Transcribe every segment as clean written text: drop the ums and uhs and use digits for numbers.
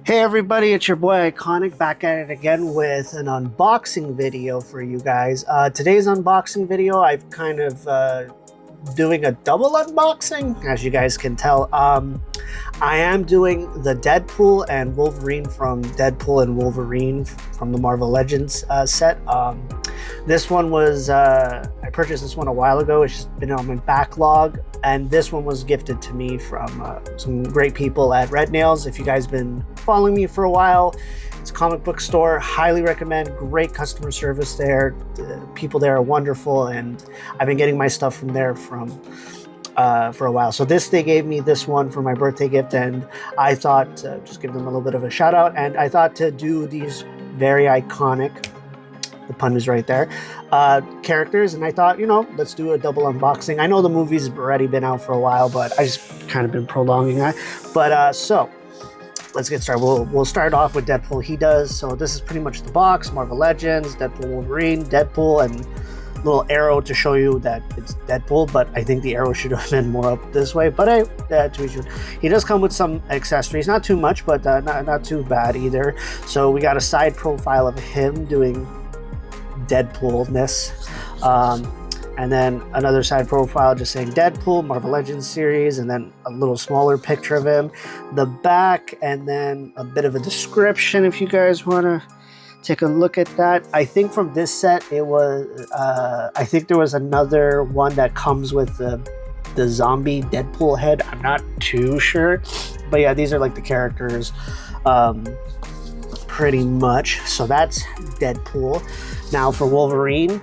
Hey everybody, it's your boy Iconic back at it again with an unboxing video for you guys. Today's unboxing video, I've kind of doing a double unboxing, as you guys can tell. I am doing the Deadpool and Wolverine from Deadpool and Wolverine from the Marvel Legends set. This one was, I purchased this one a while ago. It's just been on my backlog. And this one was gifted to me from some great people at Red Nails. If you guys been following me for a while, it's a comic book store. Highly recommend. Great customer service there. The people there are wonderful, and I've been getting my stuff from there for a while. So they gave me this one for my birthday gift, and I thought just give them a little bit of a shout out. And I thought to do these very iconic, the pun is right there, characters, and I thought, let's do a double unboxing. I know the movie's already been out for a while, but I just kind of been prolonging that. But so let's get started. We'll start off with Deadpool. So this is pretty much the box: Marvel Legends, Deadpool Wolverine, Deadpool, and little arrow to show you that it's Deadpool, but I think the arrow should have been more up this way, but he does come with some accessories, not too much, but not too bad either. So we got a side profile of him doing Deadpoolness, and then another side profile just saying Deadpool, Marvel Legends series, and then a little smaller picture of him, the back, and then a bit of a description if you guys want to take a look at that. I think from this set it was I think there was another one that comes with the zombie Deadpool head. I'm not too sure, but yeah, these are like the characters pretty much. So that's Deadpool. Now for Wolverine,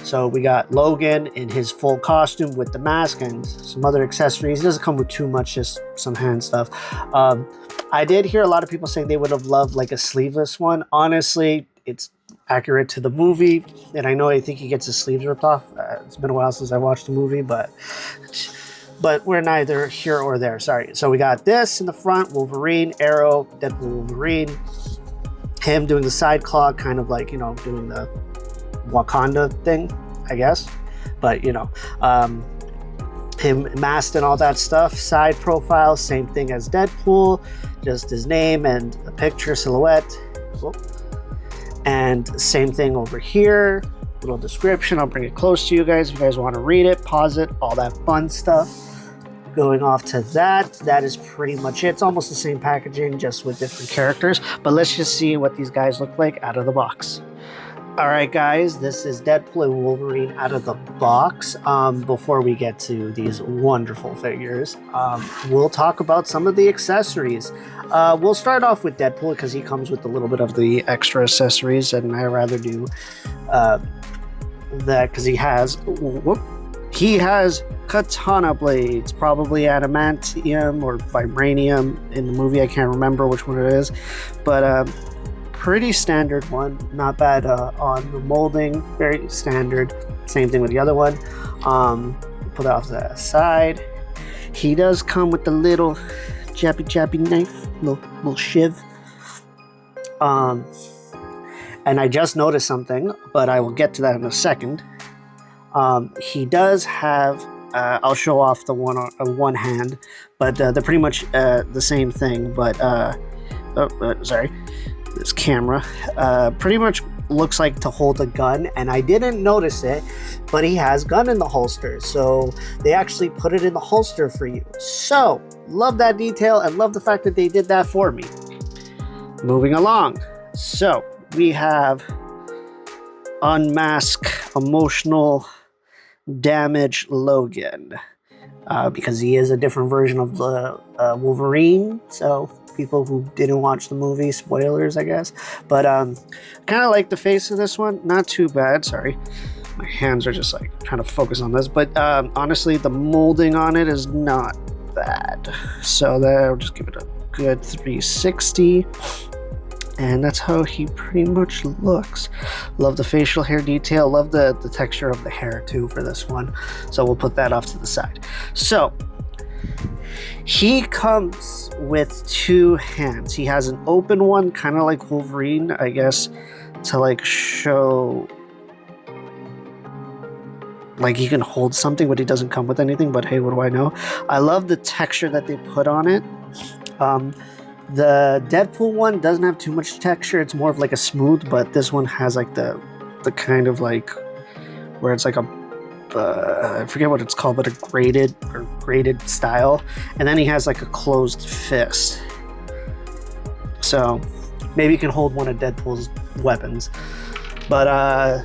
so we got Logan in his full costume with the mask and some other accessories. It doesn't come with too much, just some hand stuff. I did hear a lot of people saying they would have loved like a sleeveless one. Honestly, it's accurate to the movie, and I think he gets his sleeves ripped off. It's been a while since I watched the movie, but we're neither here or there. Sorry. So we got this in the front: Wolverine, Arrow, Deadpool Wolverine. Him doing the side claw, kind of like, doing the Wakanda thing, I guess. But, him masked and all that stuff. Side profile, same thing as Deadpool, just his name and a picture silhouette. And same thing over here. Little description. I'll bring it close to you guys if you guys want to read it, pause it, all that fun stuff. Going off to that is pretty much it. It's almost the same packaging, just with different characters. But let's just see what these guys look like out of the box. All right, guys, this is Deadpool and Wolverine out of the box. Before we get to these wonderful figures, we'll talk about some of the accessories. We'll start off with Deadpool because he comes with a little bit of the extra accessories, and I rather do that because he has katana blades, probably adamantium or vibranium in the movie. I can't remember which one it is, but pretty standard one. Not bad on the molding, very standard. Same thing with the other one. Put that off to the side. He does come with the little jappy knife, little shiv. And I just noticed something, but I will get to that in a second. He does have, I'll show off the one hand, but they're pretty much the same thing. But sorry, this camera pretty much looks like to hold a gun, and I didn't notice it, but he has gun in the holster, so they actually put it in the holster for you. So love that detail and love the fact that they did that for me. Moving along, so we have unmask emotional damage Logan, because he is a different version of the Wolverine. So people who didn't watch the movie, spoilers, I guess. But kind of like the face of this one, not too bad. Sorry, my hands are just like trying to focus on this. But honestly, the molding on it is not bad. So I'll just give it a good 360. And that's how he pretty much looks. Love the facial hair detail. Love the texture of the hair too for this one. So we'll put that off to the side. So he comes with two hands. He has an open one, kind of like Wolverine, I guess, to like show like he can hold something, but he doesn't come with anything. But hey, what do I know? I love the texture that they put on it. The Deadpool one doesn't have too much texture. It's more of like a smooth, but this one has like the kind of like where it's like a I forget what it's called, but a graded style, and then he has like a closed fist. So maybe you can hold one of Deadpool's weapons. But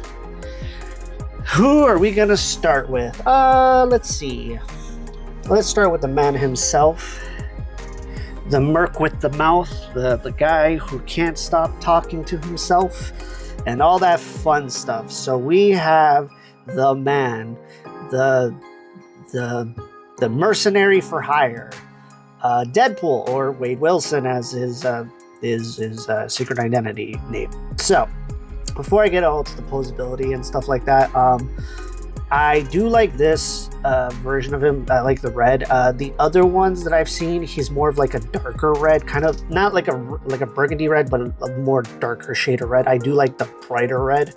who are we gonna start with? Let's see. Let's start with the man himself, the merc with the mouth, the guy who can't stop talking to himself, and all that fun stuff. So we have the man, the mercenary for hire, Deadpool, or Wade Wilson as his secret identity name. So before I get all to the posability and stuff like that, I do like this version of him. I like the red. The other ones that I've seen, he's more of like a darker red, kind of not like a burgundy red, but a more darker shade of red. I do like the brighter red,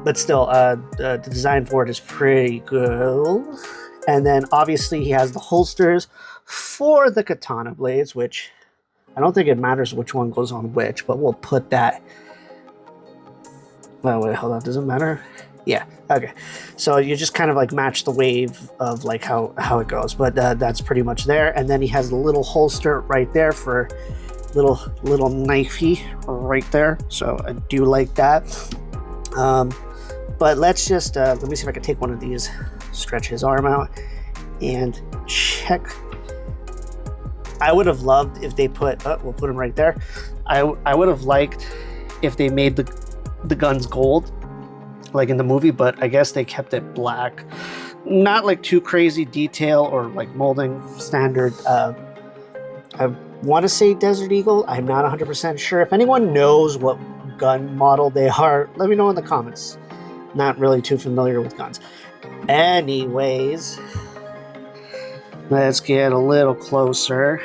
but still, the design for it is pretty good. And then obviously he has the holsters for the katana blades, which I don't think it matters which one goes on which, but we'll put that. Oh, wait, hold on. Does it matter? Yeah. Okay. So you just kind of like match the wave of like how it goes, but that's pretty much there. And then he has a little holster right there for little knifey right there. So I do like that. But let's just let me see if I can take one of these, stretch his arm out, and check. I would have loved if they put. We'll put him right there. I would have liked if they made the guns gold, like in the movie, but I guess they kept it black. Not like too crazy detail or like molding standard. I want to say Desert Eagle. I'm not 100% sure. If anyone knows what gun model they are, let me know in the comments. Not really too familiar with guns. Anyways, let's get a little closer.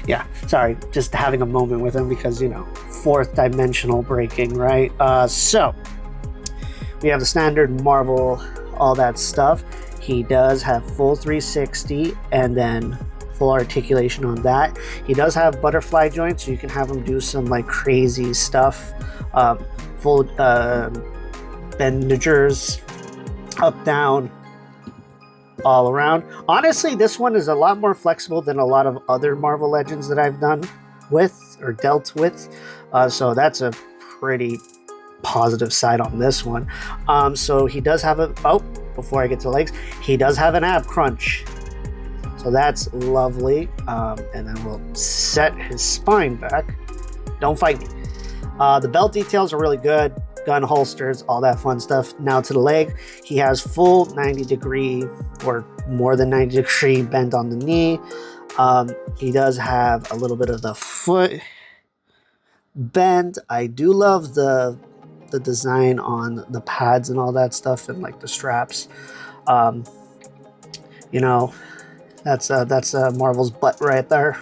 Yeah, sorry, just having a moment with him because, you know, fourth dimensional breaking, right? So we have the standard Marvel, all that stuff. He does have full 360 and then full articulation on that. He does have butterfly joints, so you can have him do some like crazy stuff. Full bendagers, up, down, all around. Honestly, this one is a lot more flexible than a lot of other Marvel Legends that I've done with or dealt with. So that's a pretty positive side on this one. So he does have before I get to legs, he does have an ab crunch. So that's lovely. And then we'll set his spine back. Don't fight me. The belt details are really good. Gun holsters, all that fun stuff. Now to the leg, he has full 90-degree or more than 90-degree bend on the knee. He does have a little bit of the foot bend. I do love the design on the pads and all that stuff and like the straps. You know, that's Marvel's butt right there.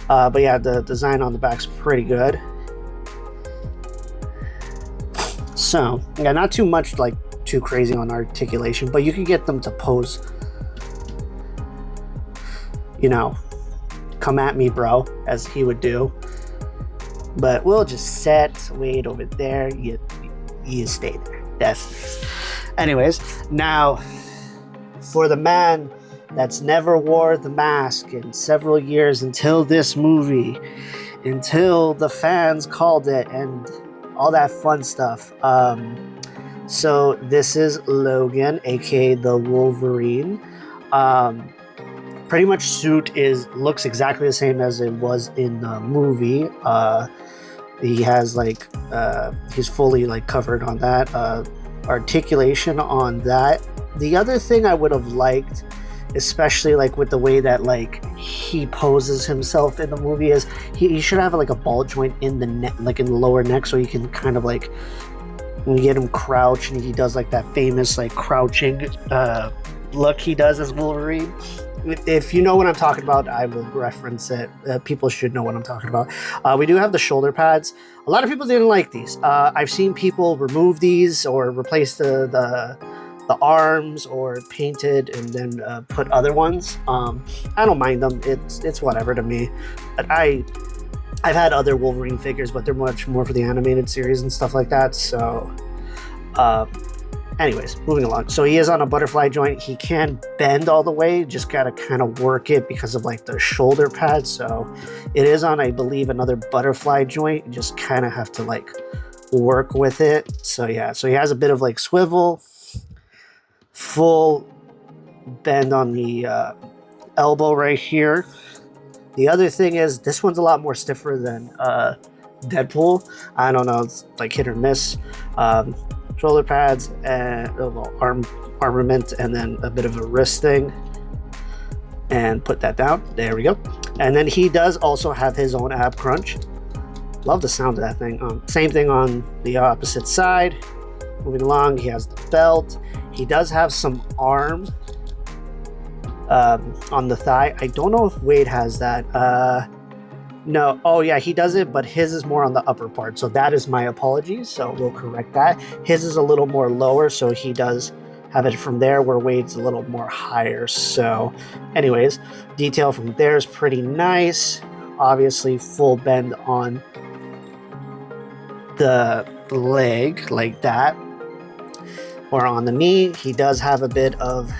But yeah, the design on the back's pretty good. So yeah, not too much like too crazy on articulation, but you can get them to pose. You know, come at me, bro, as he would do. But we'll just set Wade over there. You stay there. That's nice. Anyways, now for the man that's never wore the mask in several years until this movie, until the fans called it and all that fun stuff. So this is Logan, aka the Wolverine. Pretty much suit looks exactly the same as it was in the movie. He has like he's fully like covered on that. Articulation on that. The other thing I would have liked, especially like with the way that like he poses himself in the movie, is he should have like a ball joint in the neck, like in the lower neck, so you can kind of like when you get him crouch and he does like that famous like crouching look he does as Wolverine. If you know what I'm talking about, I will reference it. People should know what I'm talking about. We do have the shoulder pads. A lot of people didn't like these. I've seen people remove these or replace the the arms or painted and then put other ones. I don't mind them. It's whatever to me. But I've had other Wolverine figures, but they're much more for the animated series and stuff like that. So, anyways, moving along. So he is on a butterfly joint. He can bend all the way, just gotta kind of work it because of like the shoulder pad. So it is on, I believe, another butterfly joint. You just kind of have to like work with it. So yeah, so he has a bit of like swivel, full bend on the elbow right here. The other thing is this one's a lot more stiffer than Deadpool. I don't know, it's like hit or miss. Shoulder pads and armament, and then a bit of a wrist thing, and put that down. There we go. And then he does also have his own ab crunch. Love the sound of that thing. Same thing on the opposite side. Moving along, he has the belt. He does have some arm on the thigh. I don't know if Wade has that. No. Oh yeah, he does it, but his is more on the upper part. So that is my apologies. So we'll correct that. His is a little more lower, so he does have it from there, where Wade's a little more higher. So anyways, detail from there is pretty nice. Obviously full bend on the leg like that, or on the knee. He does have a bit of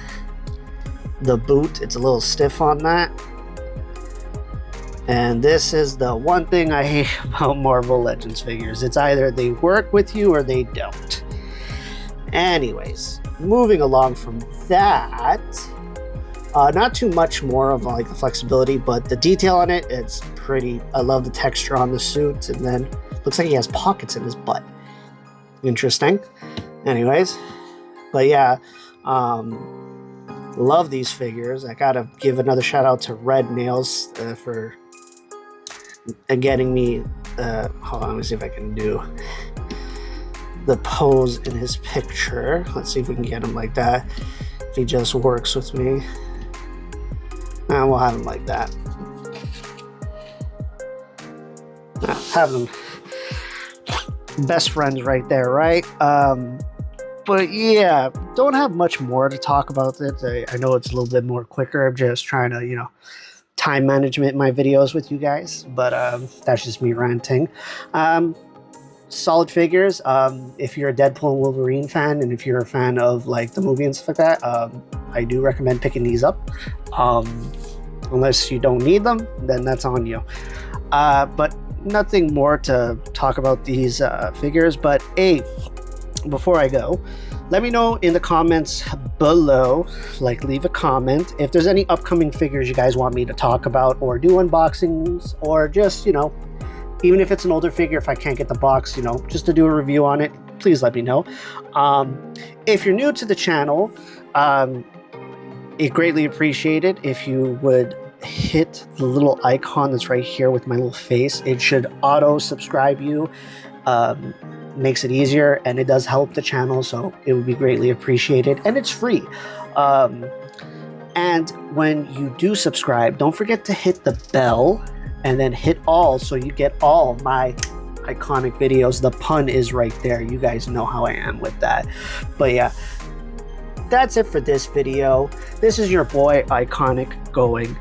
the boot. It's a little stiff on that. And this is the one thing I hate about Marvel Legends figures. It's either they work with you or they don't. Anyways, moving along from that, not too much more of like the flexibility, but the detail on it, it's pretty. I love the texture on the suit, and then looks like he has pockets in his butt. Interesting. Anyways, but yeah, love these figures. I gotta give another shout out to Red Nails for getting me. Hold on, let me see if I can do the pose in his picture. Let's see if we can get him like that. If he just works with me, and we'll have him like that. Have them best friends right there, right? But yeah, don't have much more to talk about it. I know it's a little bit more quicker. I'm just trying to, time management my videos with you guys, but that's just me ranting. Solid figures. If you're a Deadpool and Wolverine fan, and if you're a fan of like the movie and stuff like that, I do recommend picking these up. Unless you don't need them, then that's on you. But nothing more to talk about these figures. But before I go, let me know in the comments below, like leave a comment if there's any upcoming figures you guys want me to talk about or do unboxings, or just, even if it's an older figure, if I can't get the box, just to do a review on it, please let me know. If you're new to the channel, it greatly appreciated if you would hit the little icon that's right here with my little face. It should auto subscribe you. Makes it easier, and it does help the channel, so it would be greatly appreciated, and it's free. And when you do subscribe, don't forget to hit the bell and then hit all, so you get all my iconic videos. The pun is right there. You guys know how I am with that. But yeah, that's it for this video. This is your boy Iconic going